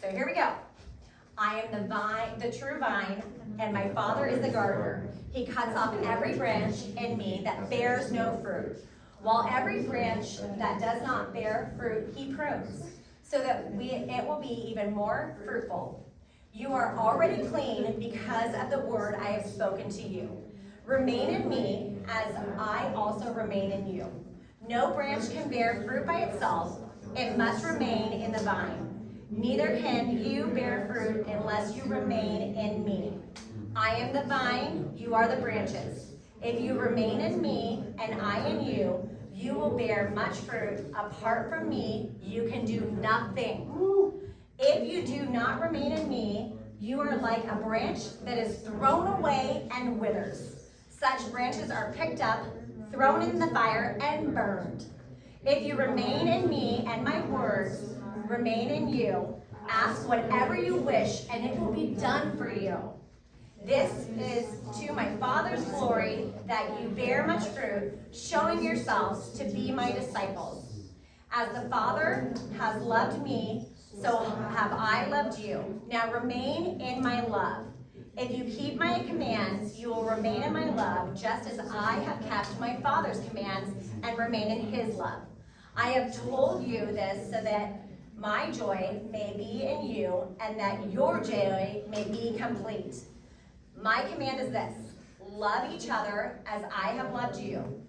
So here we go. I am the vine, the true vine, and my Father is the gardener. He cuts off every branch in me that bears no fruit, while every branch that does not bear fruit he prunes, so that it will be even more fruitful. You are already clean because of the word I have spoken to you. Remain in me as I also remain in you. No branch can bear fruit by itself. It must remain in the vine. Neither can you bear fruit unless you remain in me. I am the vine, you are the branches. If you remain in me and I in you, you will bear much fruit. Apart from me, you can do nothing. If you do not remain in me, you are like a branch that is thrown away and withers. Such branches are picked up, thrown in the fire, and burned. If you remain in me and my words remain in you, ask whatever you wish, and it will be done for you. This is to my Father's glory that you bear much fruit, showing yourselves to be my disciples. As the Father has loved me, so have I loved you. Now remain in my love. If you keep my commands, you will remain in my love, just as I have kept my Father's commands and remain in his love. I have told you this so that my joy may be in you and that your joy may be complete. My command is this: love each other as I have loved you.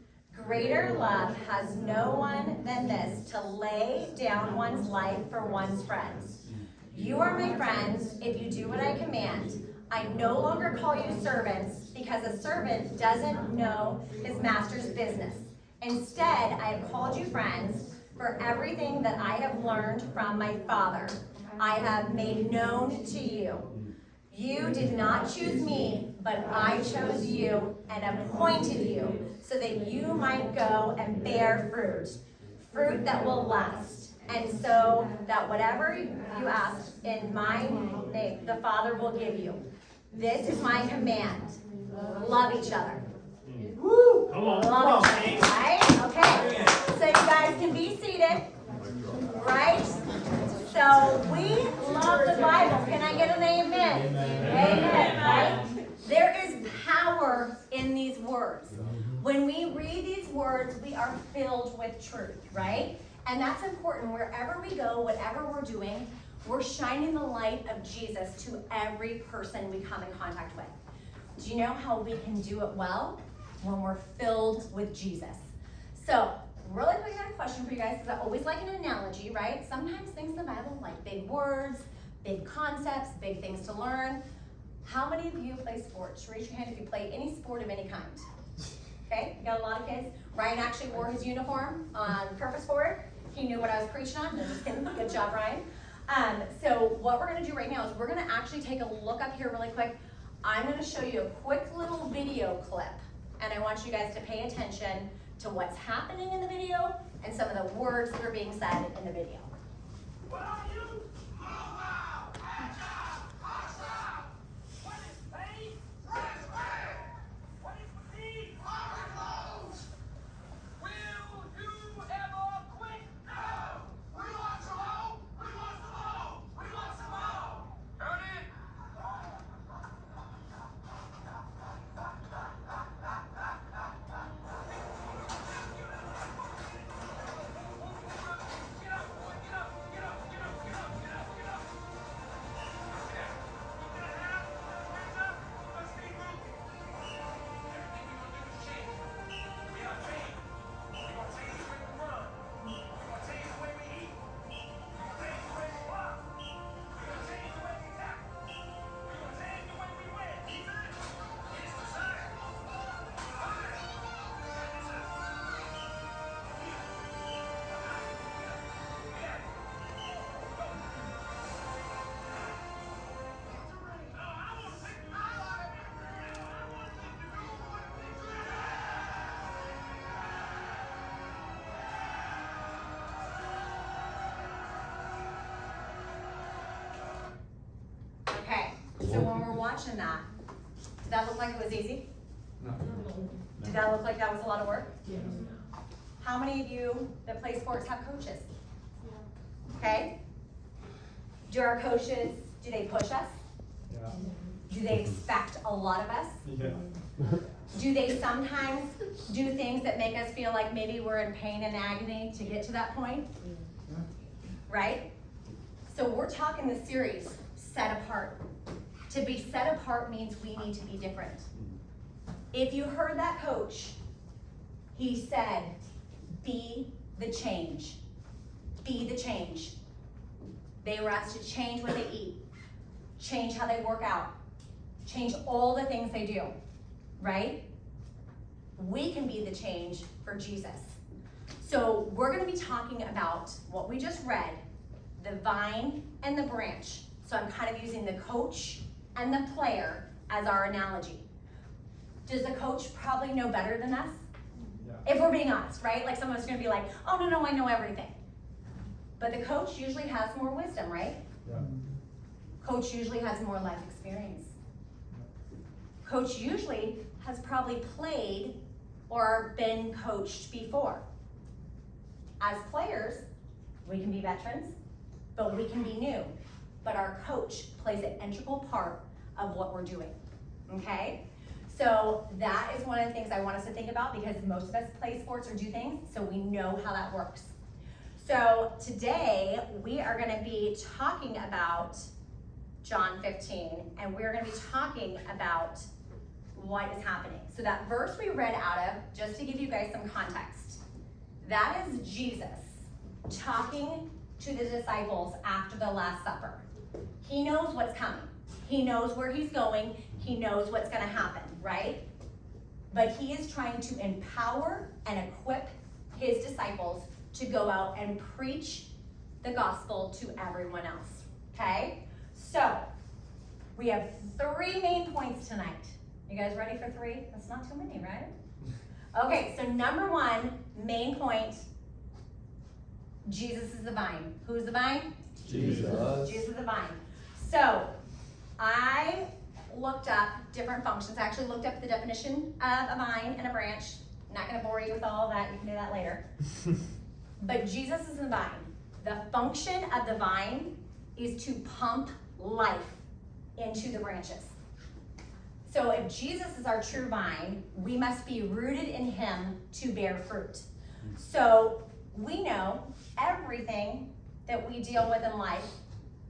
Greater love has no one than this, to lay down one's life for one's friends. You are my friends if you do what I command. I no longer call you servants, because a servant doesn't know his master's business. Instead, I have called you friends, for everything that I have learned from my Father, I have made known to you. You did not choose me, but I chose you and appointed you so that you might go and bear fruit, fruit that will last. And so that whatever you ask in my name, the Father will give you. This is my command. Love each other. Woo! Come on. Love each other, right? Okay. So you guys can be seated, right? So we love the Bible. Can I get an amen? Amen. Right? There is power in these words. When we read these words, we are filled with truth, right? And that's important. Wherever we go, whatever we're doing, we're shining the light of Jesus to every person we come in contact with. Do you know how we can do it well? When we're filled with Jesus. So, really quick, I got a question for you guys, because I always like an analogy, right? Sometimes things in the Bible, like big words, big concepts, big things to learn. How many of you play sports? Raise your hand if you play any sport of any kind. Okay, you got a lot of kids. Ryan actually wore his uniform on purpose for it. He knew what I was preaching on. No, just kidding. Good job, Ryan. So what we're going to do right now is we're going to actually take a look up here really quick. I'm going to show you a quick little video clip, and I want you guys to pay attention to what's happening in the video and some of the words that are being said in the video. What are you? Mobile! Agile! Awesome! What is pain? Fresh air! What is fatigue? Hard clothes! Will you ever quit? No! We want some more! We want some more! We want some more! Turn it! Okay, so when we're watching that, did that look like it was easy? No. Did that look like that was a lot of work? How many of you that play sports have coaches? Okay. Do our coaches, do they push us? Yeah. Do they expect a lot of us? Yeah. Do they sometimes do things that make us feel like maybe we're in pain and agony to get to that point? Right? So we're talking this series, set apart. To be set apart means we need to be different. If you heard that coach, he said, be the change. Be the change. They were asked to change what they eat, change how they work out, change all the things they do, right? We can be the change for Jesus. So we're going to be talking about what we just read, the vine and the branch. So I'm kind of using the coach and the player as our analogy. Does the coach probably know better than us? Yeah. If we're being honest, right? Like some of us are going to be like, oh, no, I know everything. But the coach usually has more wisdom, right? Yeah. Coach usually has more life experience. Coach usually has probably played or been coached before. As players, we can be veterans, but we can be new. But our coach plays an integral part of what we're doing, okay? So that is one of the things I want us to think about because most of us play sports or do things, so we know how that works. So today, we are gonna be talking about John 15, and we're gonna be talking about what is happening. So that verse we read out of, just to give you guys some context, that is Jesus talking to the disciples after the Last Supper. He knows what's coming. He knows where he's going. He knows what's gonna happen, right? But he is trying to empower and equip his disciples to go out and preach the gospel to everyone else, okay? So, we have 3 main points tonight. You guys ready for 3? That's not too many, right? Okay, so number 1, main point, Jesus is the vine. Who's the vine? Jesus. Jesus is the vine. So, I looked up different functions. I actually looked up the definition of a vine and a branch. I'm not gonna bore you with all of that, you can do that later. But Jesus is the vine. The function of the vine is to pump life into the branches. So if Jesus is our true vine, we must be rooted in him to bear fruit. So we know everything that we deal with in life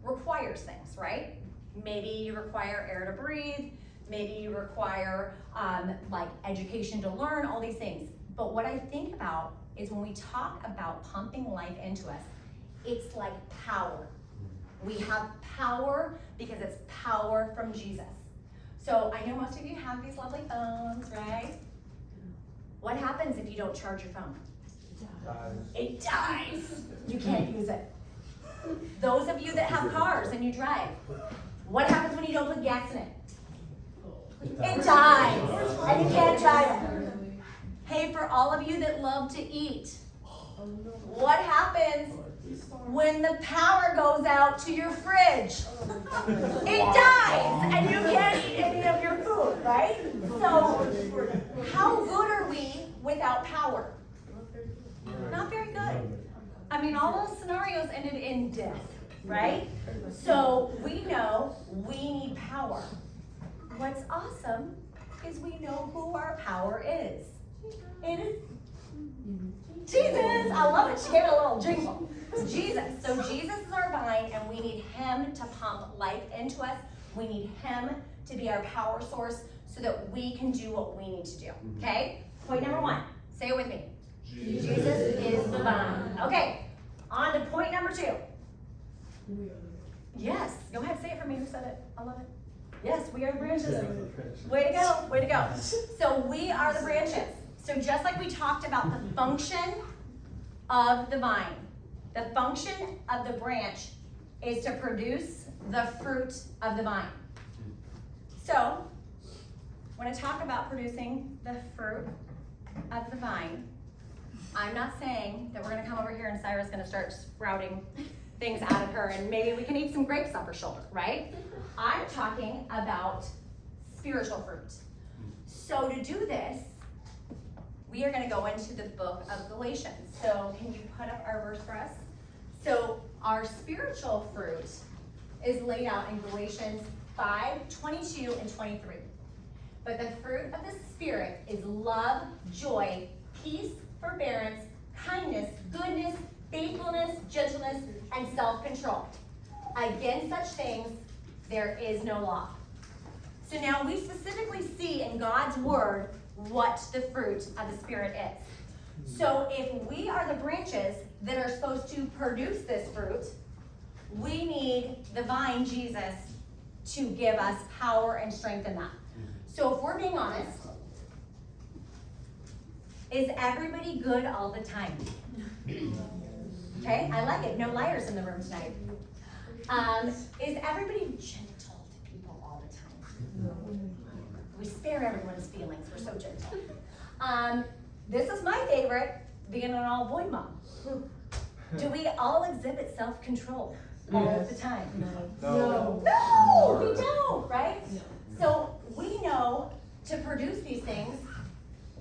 requires things, right? Maybe you require air to breathe, maybe you require like education to learn, all these things. But what I think about is when we talk about pumping life into us, it's like power. We have power because it's power from Jesus. So I know most of you have these lovely phones, right? What happens if you don't charge your phone? It dies. You can't use it. Those of you that have cars and you drive, what happens when you don't put gas in it? It dies, and you can't drive it. Hey, for all of you that love to eat, what happens when the power goes out to your fridge? It dies, and you can't eat any of your food, right? So, how good are we without power? Not very good. I mean, all those scenarios ended in death, right? So, we know we need power. What's awesome is we know who our power is. It is Jesus. I love it. She gave it a little jingle. Jesus. So Jesus is our vine, and we need him to pump life into us. We need him to be our power source so that we can do what we need to do. Okay? Point number 1. Say it with me. Jesus is the vine. Okay. On to point number 2. Yes. Go ahead. Say it for me. Who said it? I love it. Yes, we are the branches. Way to go. Way to go. So we are the branches. So just like we talked about the function of the vine, the function of the branch is to produce the fruit of the vine. So when I talk about producing the fruit of the vine, I'm not saying that we're gonna come over here and Sarah's gonna start sprouting things out of her and maybe we can eat some grapes off her shoulder, right? I'm talking about spiritual fruit. So to do this, we are gonna go into the book of Galatians. So can you put up our verse for us? So our spiritual fruit is laid out in Galatians 5:22 and 23. But the fruit of the Spirit is love, joy, peace, forbearance, kindness, goodness, faithfulness, gentleness, and self-control. Against such things, there is no law. So now we specifically see in God's word what the fruit of the Spirit is. So if we are the branches that are supposed to produce this fruit, we need the vine, Jesus, to give us power and strength in that. So if we're being honest, is everybody good all the time? Okay, I like it. No liars in the room tonight. Is everybody gentle to people all the time? We spare everyone's feelings. We're so gentle. This is my favorite, being an all-boy mom. Do we all exhibit self-control all the time? No. No, we don't, right? So we know to produce these things,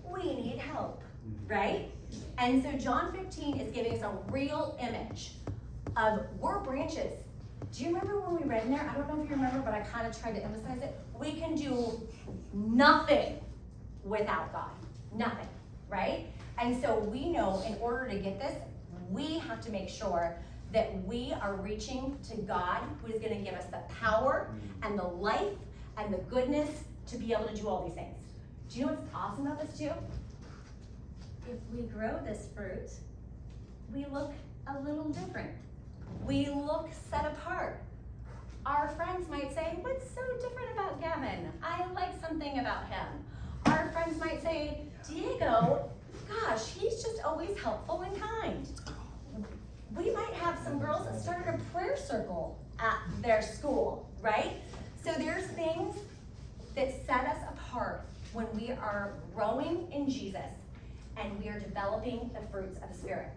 we need help, right? And so John 15 is giving us a real image of we're branches. Do you remember when we read in there? I don't know if you remember, but I kind of tried to emphasize it. We can do nothing without God. Nothing, right? And so we know in order to get this, we have to make sure that we are reaching to God, who is going to give us the power and the life and the goodness to be able to do all these things. Do you know what's awesome about this too? If we grow this fruit, we look a little different. We look set apart. Our friends might say, what's so different about Gavin? I like something about him. Our friends might say, Diego, gosh, he's just always helpful and kind. We might have some girls that started a prayer circle at their school, right? So there's things that set us apart when we are growing in Jesus and we are developing the fruits of the Spirit.